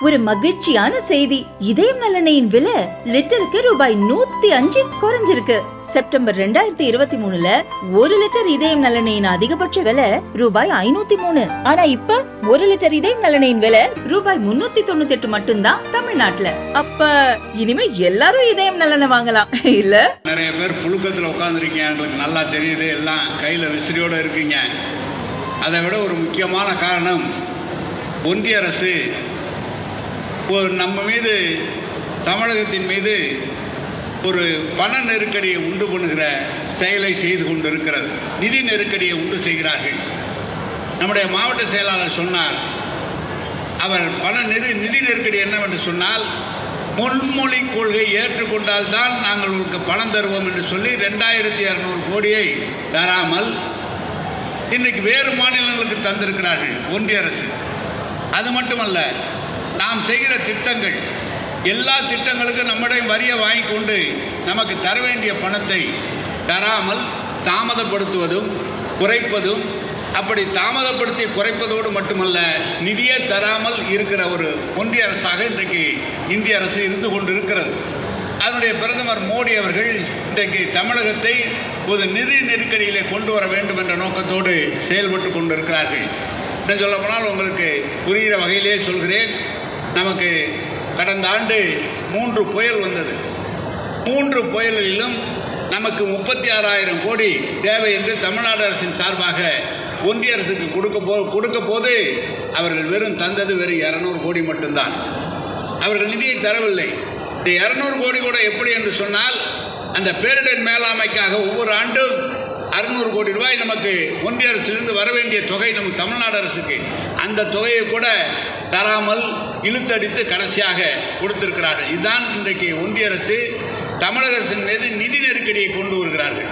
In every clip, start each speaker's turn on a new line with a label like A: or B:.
A: ஒரு மகிழ்ச்சியான செய்தி. இதயம் நல்லெண்ணெயின் விலை லிட்டருக்கு ரூபாய் 105 குறைஞ்சிருக்கு. செப்டம்பர் 2023ல 1 லிட்டர் இதயம் நல்லெண்ணெயின் அதிகபட்ச விலை ரூபாய் 503. ஆனா இப்ப 1 லிட்டர் இதயம் நல்லெண்ணெயின் விலை ரூபாய் 398 மட்டும்தான் தமிழ்நாட்டுல. அப்ப இனிமே எல்லாரும் இதயம் நல்லெண்ணெய் வாங்கலாம் இல்ல?
B: நிறைய பேர் புழுக்கத்துல உட்கார்ந்துருக்கீங்க, நல்லா தெரியுது, எல்லாம் கையில விசிறியோட இருக்கீங்க. அதை விட ஒரு முக்கியமான காரணம், ஒன்றிய அரசு நம்ம மீது, தமிழகத்தின் மீது ஒரு பண நெருக்கடியை உண்டு பண்ணுகிற செயலை செய்து கொண்டிருக்கிறது. நிதி நெருக்கடியை உண்டு செய்கிறார்கள். நம்முடைய மாவட்ட செயலாளர் சொன்னார், அவர் நிதி நெருக்கடி என்னவென்று சொன்னால், முன்மொழி கொள்கை ஏற்றுக்கொண்டால் தான் நாங்கள் உங்களுக்கு பணம் தருவோம் என்று சொல்லி 2200 கோடியை தராமல் இன்றைக்கு வேறு மாநிலங்களுக்கு தந்திருக்கிறார்கள் ஒன்றிய அரசு. அது மட்டுமல்ல, நாம் செய்கிற திட்டங்கள், எல்லா திட்டங்களுக்கும் நம்மிடம் வரியை வாங்கி கொண்டு நமக்கு தர வேண்டிய பணத்தை தராமல் தாமதப்படுத்துவதும் குறைப்பதும், அப்படி தாமதப்படுத்தி குறைப்பதோடு மட்டுமல்ல, நிதியே தராமல் இருக்கிற ஒரு ஒன்றிய அரசாக இன்றைக்கு இந்திய அரசு இருந்து கொண்டிருக்கிறது. அதனுடைய பிரதமர் மோடி அவர்கள் இன்றைக்கு தமிழகத்தை ஒரு நிதி நெருக்கடியிலே கொண்டு வர வேண்டும் என்ற நோக்கத்தோடு செயல்பட்டு கொண்டிருக்கிறார்கள். இன்னும் சொல்ல போனால் உங்களுக்கு புரிகிற வகையிலே சொல்கிறேன். நமக்கு கடந்த ஆண்டு 3 புயல் வந்தது. 3 புயலிலும் நமக்கு 36,000 கோடி தேவை என்று தமிழ்நாடு அரசின் சார்பாக ஒன்றிய அரசுக்கு கொடுக்க போது அவர்கள் வெறும் தந்தது வெறும் 200 கோடி மட்டும்தான். அவர்கள் நிதியை தரவில்லை. இந்த 200 கோடி கூட எப்படி என்று சொன்னால், அந்த பேரிடர் மேலாண்மைக்காக ஒவ்வொரு ஆண்டும் 600 கோடி ரூபாய் நமக்கு ஒன்றிய அரசிலிருந்து வர வேண்டிய தொகை நமக்கு தமிழ்நாடு அரசுக்கு, அந்த தொகையை கூட தராமல் இழுத்தடித்து கடைசியாக கொடுத்திருக்கிறார்கள். இதுதான் இன்றைக்கு ஒன்றிய அரசு தமிழக அரசின் மீது நிதி நெருக்கடியை கொண்டு வருகிறார்கள்.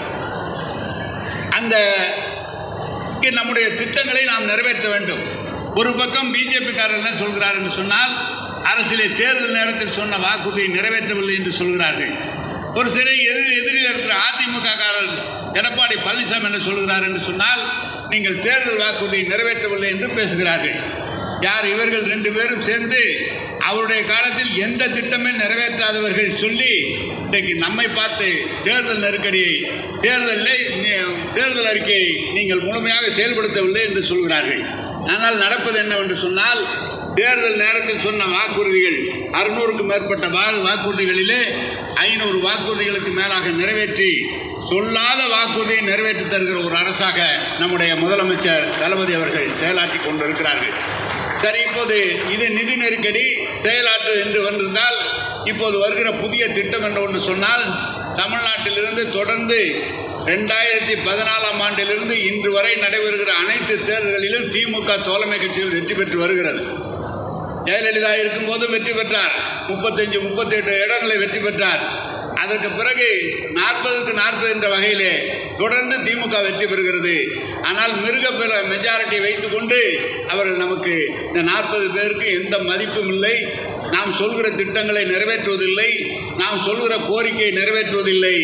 B: அந்த நம்முடைய திட்டங்களை நாம் நிறைவேற்ற வேண்டும். ஒரு பக்கம் பிஜேபிக்காரர்கள் என்ன சொல்கிறார் என்று சொன்னால், அரசியலை தேர்தல் நேரத்தில் சொன்ன வாக்குறுதியை நிறைவேற்றவில்லை என்று சொல்கிறார்கள். ஒரு சில எதிரில் இருக்கிற அதிமுக காரர்கள் எடப்பாடி பழனிசாமி என்ன சொல்கிறார் என்று சொன்னால், நீங்கள் தேர்தல் வாக்குறுதியை நிறைவேற்றவில்லை என்று பேசுகிறார்கள். யார்? இவர்கள் 2 பேரும் சேர்ந்து அவருடைய காலத்தில் எந்த திட்டமே நிறைவேற்றாதவர்கள் சொல்லி இன்றைக்கு நம்மை பார்த்து தேர்தல் நெருக்கடியை, தேர்தல் அறிக்கையை நீங்கள் முழுமையாக செயல்படுத்தவில்லை என்று சொல்கிறார்கள். ஆனால் நடப்பது என்னவென்று சொன்னால், தேர்தல் நேரத்தில் சொன்ன வாக்குறுதிகள் 600க்கும் மேற்பட்ட வாக்குறுதிகளிலே 500 வாக்குறுதிகளுக்கு மேலாக நிறைவேற்றி, சொல்லாத வாக்குறுதியை நிறைவேற்றி தருகிற ஒரு அரசாக நம்முடைய முதலமைச்சர் தளபதி அவர்கள் செயலாற்றி கொண்டிருக்கிறார்கள். சரி, இப்போது இது நிதி நெருக்கடி செயலாற்று என்று வந்திருந்தால், இப்போது வருகிற புதிய திட்டம் என்று ஒன்று சொன்னால், தமிழ்நாட்டிலிருந்து தொடர்ந்து 2014ஆம் ஆண்டிலிருந்து இன்று வரை நடைபெறுகிற அனைத்து தேர்தல்களிலும் திமுக தோழமை கட்சிகள் வெற்றி பெற்று வருகிறது. ஜெயலலிதா இருக்கும்போது வெற்றி பெற்றார். 35-38 இடங்களை வெற்றி பெற்றார். அதற்கு பிறகு 40க்கு 40 என்ற வகையிலே தொடர்ந்து திமுக வெற்றி பெறுகிறது. ஆனால் மிருகப்பெற மெஜாரிட்டி வைத்துக் கொண்டு அவர்கள் நமக்கு இந்த 40 பேருக்கு எந்த மதிப்பும் இல்லை. நாம் சொல்கிற திட்டங்களை நிறைவேற்றுவதில்லை, நாம் சொல்கிற கோரிக்கையை நிறைவேற்றுவதில்லை.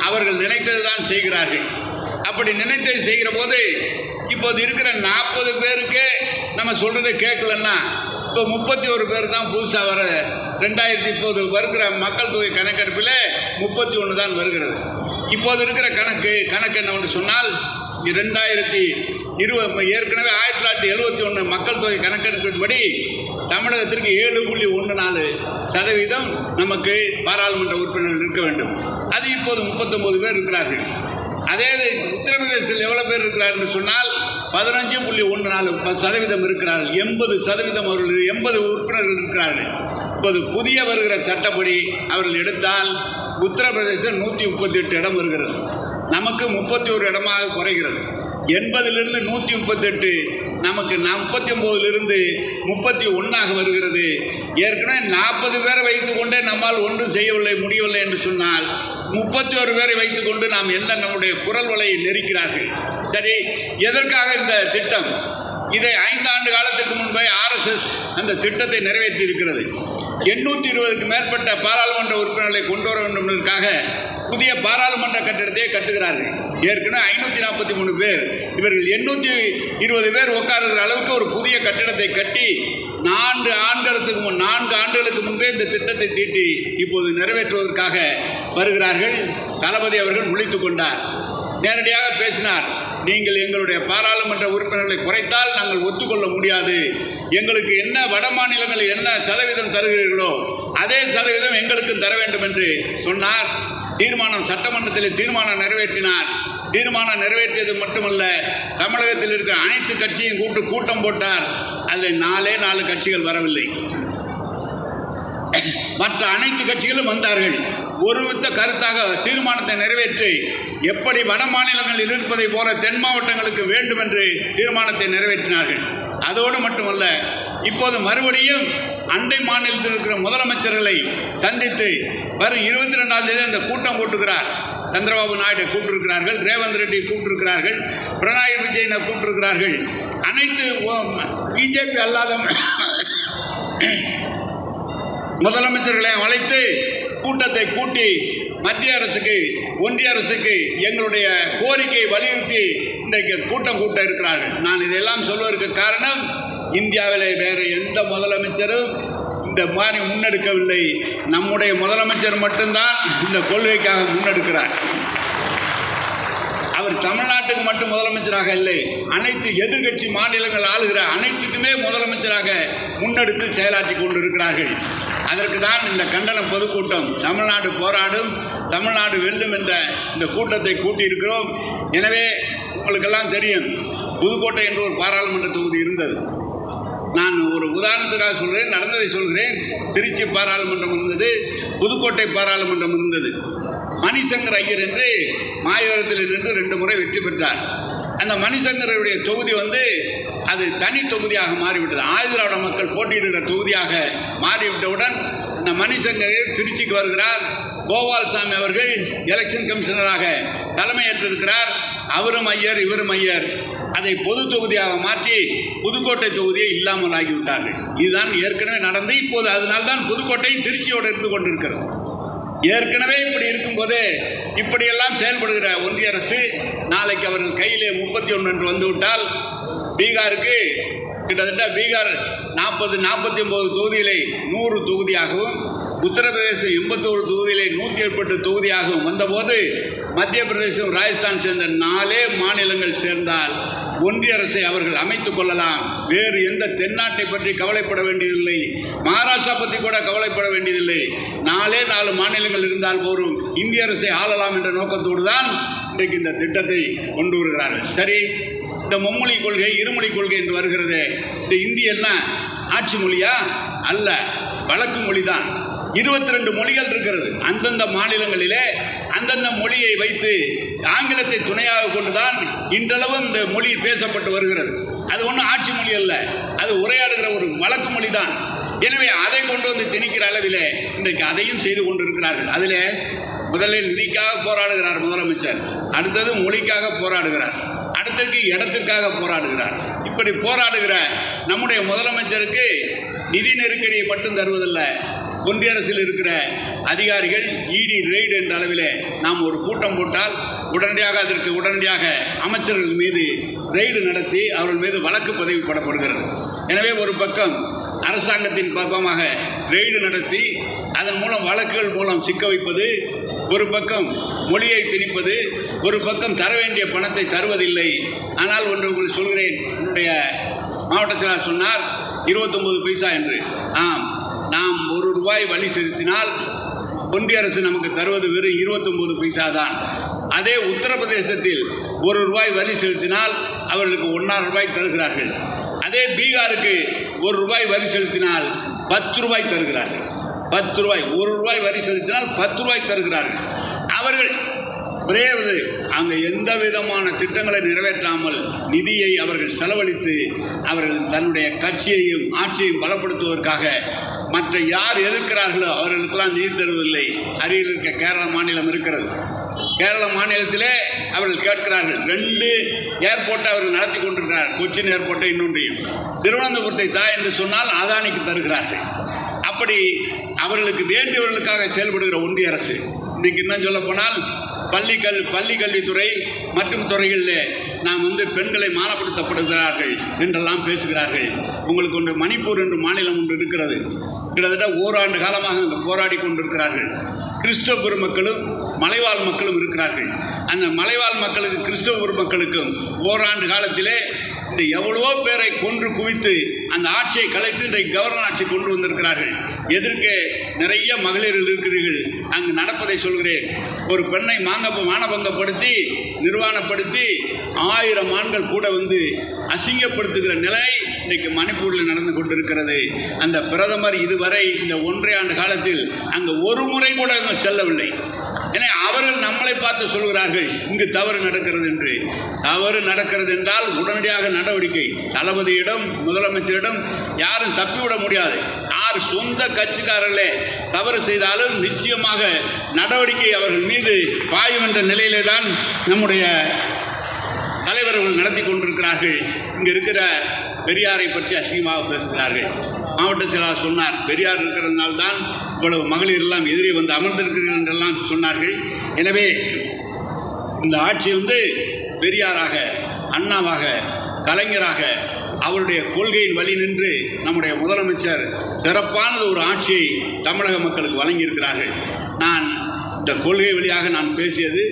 B: அவர்கள் நினைத்தது தான் செய்கிறார்கள். அப்படி நினைத்தது செய்கிற போது இப்போது இருக்கிற 40 பேருக்கு நம்ம சொல்றதை கேட்கலன்னா, இப்போ 31 பேர் தான் புதுசாக வர. இப்போது வருகிற மக்கள் தொகை கணக்கெடுப்பில் 31 தான் வருகிறது. இப்போது இருக்கிற கணக்கு என்னவென்று சொன்னால், 2020 ஏற்கனவே 1971 மக்கள் தொகை கணக்கெடுப்பின்படி தமிழகத்திற்கு 7.14% நமக்கு பாராளுமன்ற உறுப்பினர்கள் இருக்க வேண்டும். அது இப்போது 39 பேர் இருக்கிறார்கள். அதே உத்தரப்பிரதேசத்தில் எவ்வளவு பேர் இருக்கிறார் என்று சொன்னால் 15.14% இருக்கிறார்கள். 80% அவர்கள் 80 உறுப்பினர்கள் இருக்கிறார்கள். இப்போது புதிய வருகிற சட்டப்படி அவர்கள் எடுத்தால் உத்தரப்பிரதேசம் 138 இடம் வருகிறது, நமக்கு 31 இடமாக குறைகிறது. 80லிருந்து 138 நமக்கு 39லிருந்து 31 வருகிறது. ஏற்கனவே 40 பேரை வைத்துக் கொண்டே நம்மால் ஒன்றும் செய்யவில்லை, முடியவில்லை என்று சொன்னால் 31 பேரை வைத்துக் கொண்டு நாம் என்ன நம்முடைய குரல் வலையை நெருக்கிறார்கள். சரி, எதற்காக இந்த திட்டம்? இதை 5 ஆண்டு காலத்துக்கு முன்பே RSS அந்த திட்டத்தை நிறைவேற்றி இருக்கிறது. 820க்கு மேற்பட்ட பாராளுமன்ற உறுப்பினர்களை கொண்டு வர வேண்டும் என்பதற்காக புதிய பாராளுமன்ற கட்டிடத்தை கட்டுகிறார்கள். ஏற்கனவே 543 பேர், இவர்கள் 820 பேர் உட்காருகிற அளவுக்கு ஒரு புதிய கட்டிடத்தை கட்டி 4 ஆண்டுகளுக்கு முன்பே இந்த திட்டத்தை தீட்டி இப்போது நிறைவேற்றுவதற்காக வருகிறார்கள். தளபதி அவர்கள் முழித்துக் கொண்டார், நேரடியாக பேசினார். நீங்கள் எங்களுடைய பாராளுமன்ற உறுப்பினர்களை குறைத்தால் நாங்கள் ஒத்துக்கொள்ள முடியாது. எங்களுக்கு என்ன வட மாநிலங்களில் என்ன சதவீதம் தருகிறீர்களோ அதே சதவீதம் எங்களுக்கும் தர வேண்டும் என்று சொன்னார். தீர்மானம் சட்டமன்றத்தில் தீர்மானம் நிறைவேற்றினார். தீர்மானம் நிறைவேற்றியது மட்டுமல்ல, தமிழகத்தில் இருக்கிற அனைத்து கட்சியும் கூட்டம் போட்டார். அதில் 4 கட்சிகள் வரவில்லை, மற்ற அனைத்து கட்சிகளும் வந்தார்கள். ஒருமித்த கருத்தாக தீர்மானத்தை நிறைவேற்றி எப்படி வட மாநிலங்களில் இருப்பதை போல தென் மாவட்டங்களுக்கு வேண்டும் என்று தீர்மானத்தை நிறைவேற்றினார்கள். அதோடு மட்டுமல்ல, இப்போது மறுபடியும் அண்டை மாநிலத்தில் இருக்கிற முதலமைச்சர்களை சந்தித்து வரும் 22ஆம் தேதி அந்த கூட்டம் கூட்டுகிறார். சந்திரபாபு நாயுடு கூட்டிருக்கிறார்கள், ரேவந்த் ரெட்டி கூட்டிருக்கிறார்கள், பினராயி விஜயனை கூட்டிருக்கிறார்கள். அனைத்து பிஜேபி அல்லாத முதலமைச்சர்களை அழைத்து கூட்டத்தை கூட்டி மத்திய அரசுக்கு ஒன்றிய அரசுக்கு எங்களுடைய கோரிக்கையை வலியுறுத்தி இன்றைக்கு கூட்டம் கூட்ட இருக்கிறார்கள். நான் இதெல்லாம் சொல்வதற்கு காரணம், இந்தியாவில் வேறு எந்த முதலமைச்சரும் இந்த மாதிரி முன்னெடுக்கவில்லை. நம்முடைய முதலமைச்சர் மட்டும்தான் இந்த கொள்கைக்காக முன்னெடுக்கிறார். அவர் தமிழ்நாட்டுக்கு மட்டும் முதலமைச்சராக இல்லை, அனைத்து எதிர்கட்சி மாநிலங்கள் ஆளுகிற அனைத்துக்குமே முதலமைச்சராக முன்னெடுத்து செயலாற்றி கொண்டிருக்கிறார்கள். அதற்கு தான் இந்த கண்டன பொதுக்கூட்டம், தமிழ்நாடு போராடும், தமிழ்நாடு வெல்லும் என்ற இந்த கூட்டத்தை கூட்டியிருக்கிறோம். எனவே உங்களுக்கெல்லாம் தெரியும், புதுக்கோட்டை என்று ஒரு பாராளுமன்ற தொகுதி இருந்தது. நான் ஒரு உதாரணத்துக்காக சொல்கிறேன், நடந்ததை சொல்கிறேன். திருச்சி பாராளுமன்றம் இருந்தது, புதுக்கோட்டை பாராளுமன்றம் இருந்தது. மணிசங்கர் ஐயர் என்று மாயவரத்தில் நின்று 2 முறை வெற்றி பெற்றார். அந்த மணிசங்கருடைய தொகுதி அது தனி தொகுதியாக மாறிவிட்டது. ஆதிதிராவிட மக்கள் போட்டியிடுகிற தொகுதியாக மாறிவிட்டவுடன் அந்த மணிசங்கர் திருச்சிக்கு வருகிறார். கோபால்சாமி அவர்கள் எலெக்ஷன் கமிஷனராக தலைமையேற்றிருக்கிறார். அவரும் ஐயர், இவரும் ஐயர். அதை பொது தொகுதியாக மாற்றி புதுக்கோட்டை தொகுதியை இல்லாமல் ஆகிவிட்டார்கள். இதுதான் ஏற்கனவே நடந்து, இப்போது அதனால்தான் புதுக்கோட்டை திருச்சியோடு இருந்து கொண்டிருக்கிறது. ஏற்கனவே இப்படி இருக்கும்போதே இப்படியெல்லாம் செயல்படுகிற ஒன்றிய அரசு நாளைக்கு அவர்கள் கையிலே 31 என்று வந்துவிட்டால், பீகாருக்கு கிட்டத்தட்ட பீகார் 49 தொகுதியிலே 100 தொகுதியாகவும், உத்தரப்பிரதேசம் 81 தொகுதியிலே 108 தொகுதியாகவும் வந்தபோது மத்திய பிரதேசம், ராஜஸ்தான் சேர்ந்த 4 மாநிலங்கள் சேர்ந்தால் ஒன்றிய அரசை அவர்கள் அமைத்துக் கொள்ளலாம். வேறு எந்த தென்னாட்டை பற்றி கவலைப்பட வேண்டியதில்லை, மகாராஷ்டிரா பற்றி கூட கவலைப்பட வேண்டியதில்லை. 4 மாநிலங்கள் இருந்தால் போரும், இந்திய அரசை ஆளலாம் என்ற நோக்கத்தோடு தான் இன்றைக்கு இந்த திட்டத்தை கொண்டு வருகிறார்கள். சரி, இந்த மும்மொழி கொள்கை, இருமொழி கொள்கை என்று வருகிறது. இந்த இந்தி என்ன ஆட்சி மொழியா? அல்ல, வழக்கு மொழி தான். 22 மொழிகள் இருக்கிறது. அந்தந்த மாநிலங்களிலே அந்தந்த மொழியை வைத்து ஆங்கிலத்தை துணையாக கொண்டுதான் இன்றளவும் இந்த மொழி பேசப்பட்டு வருகிறது. அது ஒன்றும் ஆட்சி மொழி அல்ல, அது உரையாடுகிற ஒரு வழக்கு மொழி தான். எனவே அதை கொண்டு வந்து திணிக்கிற அளவிலே இன்றைக்கு அதையும் செய்து கொண்டிருக்கிறார்கள். அதில் முதலில் நிதிக்காக போராடுகிறார் முதலமைச்சர், அடுத்தது மொழிக்காக போராடுகிறார், அடுத்தது இடத்திற்காக போராடுகிறார். இப்படி போராடுகிற நம்முடைய முதலமைச்சருக்கு நிதி நெருக்கடியை மட்டும் தருவதல்ல, ஒன்றிய அரசில் இருக்கிற அதிகாரிகள் இடி ரெய்டு என்ற அளவிலே நாம் ஒரு கூட்டம் போட்டால் உடனடியாக அமைச்சர்கள் மீது ரெய்டு நடத்தி அவர்கள் மீது வழக்கு பதிவு போடப்படுகிறது. எனவே ஒரு பக்கம் அரசாங்கத்தின் பக்கமாக ரெய்டு நடத்தி அதன் மூலம் வழக்குகள் மூலம் சிக்க வைப்பது, ஒரு பக்கம் மொழியை திணிப்பது, ஒரு பக்கம் தர வேண்டிய பணத்தை தருவதில்லை. ஆனால் ஒன்று உங்களுக்கு சொல்கிறேன், என்னுடைய மாவட்ட செயலாளர் சொன்னார் 29 பைசா என்று. ஆம், நாம் ₹1 வழி செலுத்தினால் ஒன்றிய அரசு நமக்கு தருவது வெறும் 29 பைசா தான். அதே உத்தரப்பிரதேசத்தில் ₹1 வழி செலுத்தினால் அவர்களுக்கு ₹1.5 தருகிறார்கள். அதே பீகாருக்கு ₹1 வரி செலுத்தினால் ₹10 தருகிறார்கள். ₹10 வரி செலுத்தினால் ₹10 தருகிறார்கள். அவர்கள் விரைவது அங்கே எந்த விதமான திட்டங்களை நிறைவேற்றாமல் நிதியை அவர்கள் செலவழித்து அவர்கள் தன்னுடைய கட்சியையும் ஆட்சியையும் பலப்படுத்துவதற்காக மற்ற யார் எதிர்க்கிறார்களோ அவர்களுக்கெல்லாம் நிதி தருவதில்லை. அருகில் இருக்க கேரள மாநிலம் இருக்கிறது. கேரள மாநிலத்திலே அவர்கள் கேட்கிறார்கள். 2 ஏர்போர்ட்டை அவர்கள் நடத்தி கொண்டிருக்கிறார்கள், கொச்சின் ஏர்போர்ட்டை, இன்னொன்றையும். திருவனந்தபுரத்தை தா என்று சொன்னால் அதானிக்கு தருகிறார்கள். அப்படி அவர்களுக்கு வேண்டியவர்களுக்காக செயல்படுகிற ஒன்றிய அரசு இன்றைக்கு இன்னும் சொல்ல போனால் பள்ளி கல்வித்துறை மற்றும் துறைகளில் நாம் பெண்களை மானப்படுத்தப்படுகிறார்கள் என்றெல்லாம் பேசுகிறார்கள். உங்களுக்கு ஒன்று மணிப்பூர் என்று மாநிலம் ஒன்று இருக்கிறது. கிட்டத்தட்ட ஓராண்டு காலமாக அங்கே போராடி கொண்டிருக்கிறார்கள். கிறிஸ்தவ பெருமக்களும் மலைவாழ் மக்களும் இருக்கிறார்கள். அந்த மலைவாழ் மக்களுக்கு கிறிஸ்தவ பெருமக்களுக்கும் ஓராண்டு காலத்திலே இந்த எவ்வளவோ பேரை கொன்று குவித்து அந்த ஆட்சியை கலைத்து இன்றைக்கு கவர்னர் ஆட்சி கொண்டு வந்திருக்கிறார்கள். எதிர்க்க நிறைய மகளிர்கள் இருக்கிறீர்கள். அங்கு நடப்பதை சொல்கிறேன். ஒரு பெண்ணை மானபங்கப்படுத்தி நிர்வாணப்படுத்தி 1000 ஆண்கள் கூட அசிங்கப்படுத்துகிற நிலை இன்றைக்கு மணிப்பூரில் நடந்து கொண்டிருக்கிறது. அந்த பிரதமர் இதுவரை இந்த 1.5 ஆண்டு காலத்தில் அங்கு ஒரு முறை கூட செல்லவில்லை. ஏன்னா அவர்கள் நம்மளை பார்த்து சொல்கிறார்கள் இங்கு தவறு நடக்கிறது என்று. தவறு நடக்கிறது என்றால் உடனடியாக நடவடிக்கை. தளபதியிடம் முதலமைச்சரிடம் யாரும் தப்பிவிட முடியாது. யார் சொந்த கட்சிக்காரர்களே தவறு செய்தாலும் நிச்சயமாக நடவடிக்கை அவர்கள் மீது பாயும் என்ற நிலையிலே தான் நம்முடைய தலைவர்கள் நடத்தி கொண்டிருக்கிறார்கள். இங்கு இருக்கிற பெரியாரை பற்றி அசிங்கமாக பேசுகிறார்கள். மாவட்ட செயலாளர் சொன்னார், பெரியார் இருக்கிறதுனால்தான் இவ்வளவு மகளிர் எல்லாம் எதிரே அமர்ந்திருக்கிறீர்கள் என்றெல்லாம் சொன்னார்கள். எனவே இந்த ஆட்சி பெரியாராக, அண்ணாவாக, கலைஞராக அவருடைய கொள்கையின் வழி நின்று நம்முடைய முதலமைச்சர் சிறப்பானது ஒரு ஆட்சியை தமிழக மக்களுக்கு வழங்கியிருக்கிறார்கள். நான் இந்த கொள்கை வழியாக நான் பேசியது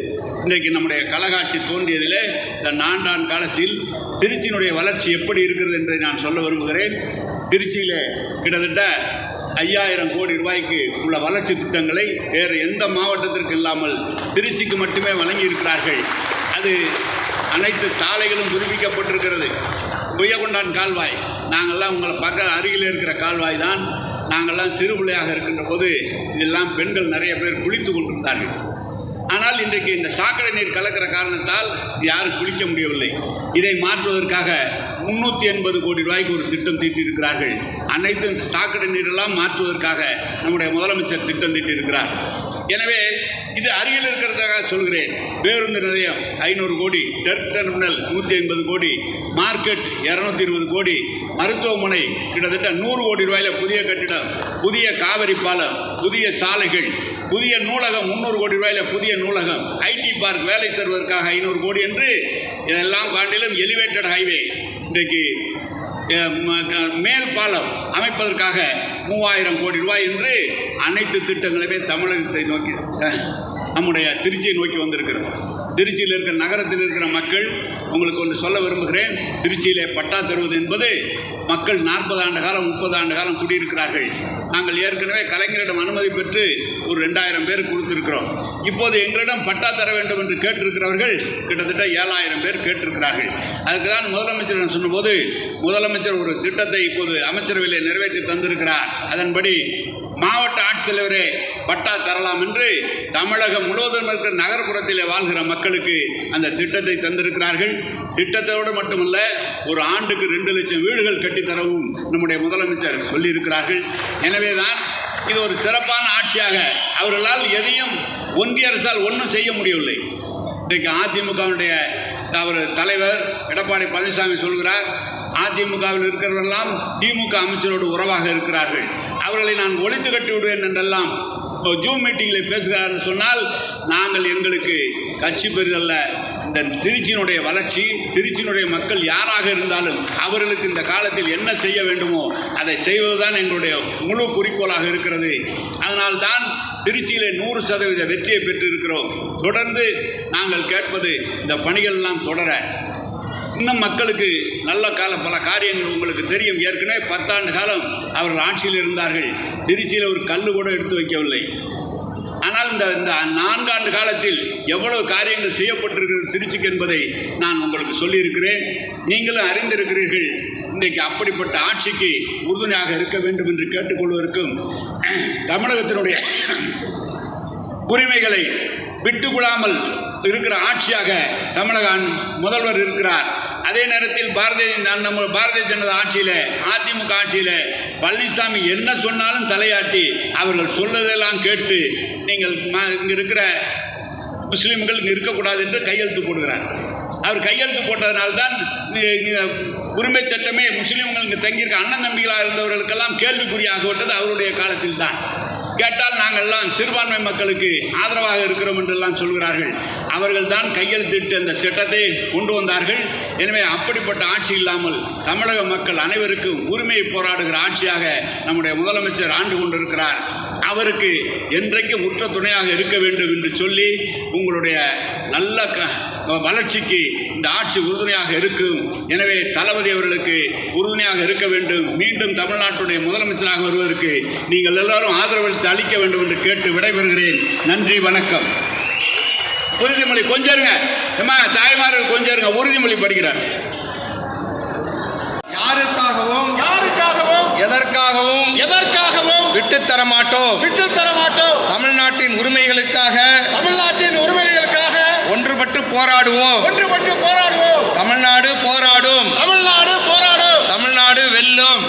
B: இன்றைக்கு நம்முடைய கழகாட்சி தோன்றியதில் இந்த 4 ஆண்டு காலத்தில் திருச்சியினுடைய வளர்ச்சி எப்படி இருக்கிறது என்று நான் சொல்ல விரும்புகிறேன். திருச்சியில் கிட்டத்தட்ட 5000 கோடி ரூபாய்க்கு உள்ள வளர்ச்சி திட்டங்களை வேறு எந்த மாவட்டத்திற்கு இல்லாமல் திருச்சிக்கு மட்டுமே வழங்கியிருக்கிறார்கள். அது அனைத்து சாலைகளும் புதுப்பிக்கப்பட்டிருக்கிறது. உயர்கொண்டான் கால்வாய், நாங்கள்லாம் உங்களை பார்க்க அருகில் இருக்கிற கால்வாய் தான். நாங்கள்லாம் சிறு பிள்ளையாக இருக்கின்ற போது இதெல்லாம் பெண்கள் நிறைய பேர் குளித்து கொண்டிருந்தார்கள். ஆனால் இன்றைக்கு இந்த சாக்கடை நீர் கலக்கிற காரணத்தால் யாரும் குளிக்க முடியவில்லை. இதை மாற்றுவதற்காக 380 கோடி ரூபாய்க்கு ஒரு திட்டம் தீட்டியிருக்கிறார்கள். அனைத்து சாக்கடை நீரெல்லாம் மாற்றுவதற்காக நம்முடைய முதலமைச்சர் திட்டம் தீட்டியிருக்கிறார். எனவே இது அருகில் இருக்கிறதாக சொல்கிறேன். பேருந்து நிலையம் 500 கோடி, டெர்மினல் 150 கோடி, மார்க்கெட் 220 கோடி, மருத்துவமனை கிட்டத்தட்ட 100 கோடி ரூபாயில் புதிய கட்டிடம், புதிய காவிரி பாலம், புதிய சாலைகள், புதிய நூலகம் 300 கோடி ரூபாயில் புதிய நூலகம், ஐடி பார்க் வேலை தருவதற்காக 500 கோடி என்று இதெல்லாம் காட்டிலும் எலிவேட்டட் ஹைவே, இன்றைக்கு மேல் பாலம் அமைப்பதற்காக 3000 கோடி ரூபாய் என்று அனைத்து திட்டங்களுமே தமிழகத்தை நோக்கி நம்முடைய திருச்சியை நோக்கி வந்திருக்கிறது. திருச்சியில் இருக்கிற நகரத்தில் இருக்கிற மக்கள் உங்களுக்கு ஒன்று சொல்ல விரும்புகிறேன். திருச்சியிலே பட்டா தருவது என்பது மக்கள் 40 ஆண்டு காலம் 30 ஆண்டு காலம் குடியிருக்கிறார்கள். நாங்கள் ஏற்கனவே கலைஞரிடம் அனுமதி பெற்று ஒரு 2000 பேர் கொடுத்திருக்கிறோம். இப்போது எங்களிடம் பட்டா தர வேண்டும் என்று கேட்டிருக்கிறவர்கள் கிட்டத்தட்ட 7000 பேர் கேட்டிருக்கிறார்கள். அதுக்கு தான் முதலமைச்சரிடம் சொன்னபோது முதலமைச்சர் ஒரு திட்டத்தை இப்போது அமைச்சரவையில் நிறைவேற்றி தந்திருக்கிறார். அதன்படி மாவட்ட ஆட்சித்தலைவரே பட்டா தரலாம் என்று தமிழகம் முழுவதும் இருக்கிற நகர்ப்புறத்தில் வாழ்கிற மக்களுக்கு அந்த திட்டத்தை தந்திருக்கிறார்கள். திட்டத்தோடு மட்டுமல்ல, ஒரு ஆண்டுக்கு 2 லட்சம் வீடுகள் கட்டித்தரவும் நம்முடைய முதலமைச்சர் சொல்லியிருக்கிறார்கள். எனவேதான் இது ஒரு சிறப்பான ஆட்சியாக அவர்களால் எதையும் ஒன்றிய அரசால் ஒன்றும் செய்ய முடியவில்லை. இன்றைக்கு அதிமுகவுடைய அவர் தலைவர் எடப்பாடி பழனிசாமி சொல்கிறார், அதிமுகவில் இருக்கிறவரெல்லாம் திமுக அமைச்சரோடு உறவாக இருக்கிறார்கள், அவர்களை நான் ஒழித்து கட்டி விடுவேன் என்றெல்லாம் ஜூம் மீட்டிங்கில் பேசுகிறார் சொன்னால், நாங்கள் எங்களுக்கு கட்சி பெறுதல்ல, இந்த திருச்சியினுடைய வளர்ச்சி, திருச்சியினுடைய மக்கள் யாராக இருந்தாலும் அவர்களுக்கு இந்த காலத்தில் என்ன செய்ய வேண்டுமோ அதை செய்வதுதான் எங்களுடைய முழு குறிக்கோளாக இருக்கிறது. அதனால்தான் திருச்சியிலே 100% வெற்றியை பெற்றிருக்கிறோம். தொடர்ந்து நாங்கள் கேட்பது இந்த பணிகள் எல்லாம் தொடர, இன்னும் மக்களுக்கு நல்ல பல காரியங்கள் உங்களுக்கு தெரியும். ஏற்கனவே 10 ஆண்டு காலம் அவர்கள் ஆட்சியில் இருந்தார்கள். திருச்சியில் ஒரு கல் கூட எடுத்து வைக்கவில்லை. ஆனால் இந்த 4 ஆண்டு காலத்தில் எவ்வளவு காரியங்கள் செய்யப்பட்டிருக்கிறது திருச்சிக்கு என்பதை நான் உங்களுக்கு சொல்லியிருக்கிறேன். நீங்களும் அறிந்திருக்கிறீர்கள். இன்றைக்கு அப்படிப்பட்ட ஆட்சிக்கு உறுதுணையாக இருக்க வேண்டும் என்று கேட்டுக்கொள்வதற்கும், தமிழகத்தினுடைய உரிமைகளை விட்டுக்கொள்ளாமல் இருக்கிற ஆட்சியாக தமிழக முதல்வர் இருக்கிறார். அதே நேரத்தில் பாரதிய ஜனதா ஆட்சியில், அதிமுக ஆட்சியில் பழனிசாமி என்ன சொன்னாலும் தலையாட்டி அவர்கள் சொல்வதெல்லாம் கேட்டு நீங்கள் இங்கே இருக்கிற முஸ்லீம்கள் இங்கே இருக்கக்கூடாது என்று கையெழுத்து போடுகிறார். அவர் கையெழுத்து போட்டதனால்தான் உரிமை சட்டமே முஸ்லீம்கள் இங்கே தங்கியிருக்க அண்ணன் தம்பிகளாக இருந்தவர்களுக்கெல்லாம் கேள்விக்குறியாகப்பட்டது அவருடைய காலத்தில் தான். கேட்டால் நாங்கள் எல்லாம் சிறுபான்மை மக்களுக்கு ஆதரவாக இருக்கிறோம் என்றெல்லாம் சொல்கிறார்கள். அவர்கள் தான் கையெழுத்திட்டு அந்த சட்டத்தை கொண்டு வந்தார்கள். எனவே அப்படிப்பட்ட ஆட்சி இல்லாமல் தமிழக மக்கள் அனைவருக்கும் உரிமையை போராடுகிற ஆட்சியாக நம்முடைய முதலமைச்சர் ஆண்டு கொண்டிருக்கிறார். அவருக்கு என்றைக்கு உற்ற துணையாக இருக்க வேண்டும் என்று சொல்லி உங்களுடைய நல்ல வளர்ச்சிக்கு இந்த ஆட்சி உறுதுணையாக இருக்கும். எனவே தளபதி அவர்களுக்கு உறுதுணையாக இருக்க வேண்டும். மீண்டும் தமிழ்நாட்டுடைய முதலமைச்சராக வருவதற்கு நீங்கள் எல்லாரும் ஆதரவளித்து அளிக்க வேண்டும் என்று கேட்டு விடைபெறுகிறேன். நன்றி, வணக்கம். உறுதிமொழி கொஞ்சம் இருங்க, தாய்மார்கள் கொஞ்சம் இருங்க. உறுதிமொழி படிக்கிறார்.
C: யாருக்காகவும்
D: எதற்காகவும்
C: விட்டுத்தர மாட்டோம். தமிழ்நாட்டின் உரிமைகளுக்காக ஒன்றுபட்டு போராடுவோம். தமிழ்நாடு போராடும். தமிழ்நாடு வெல்லும்.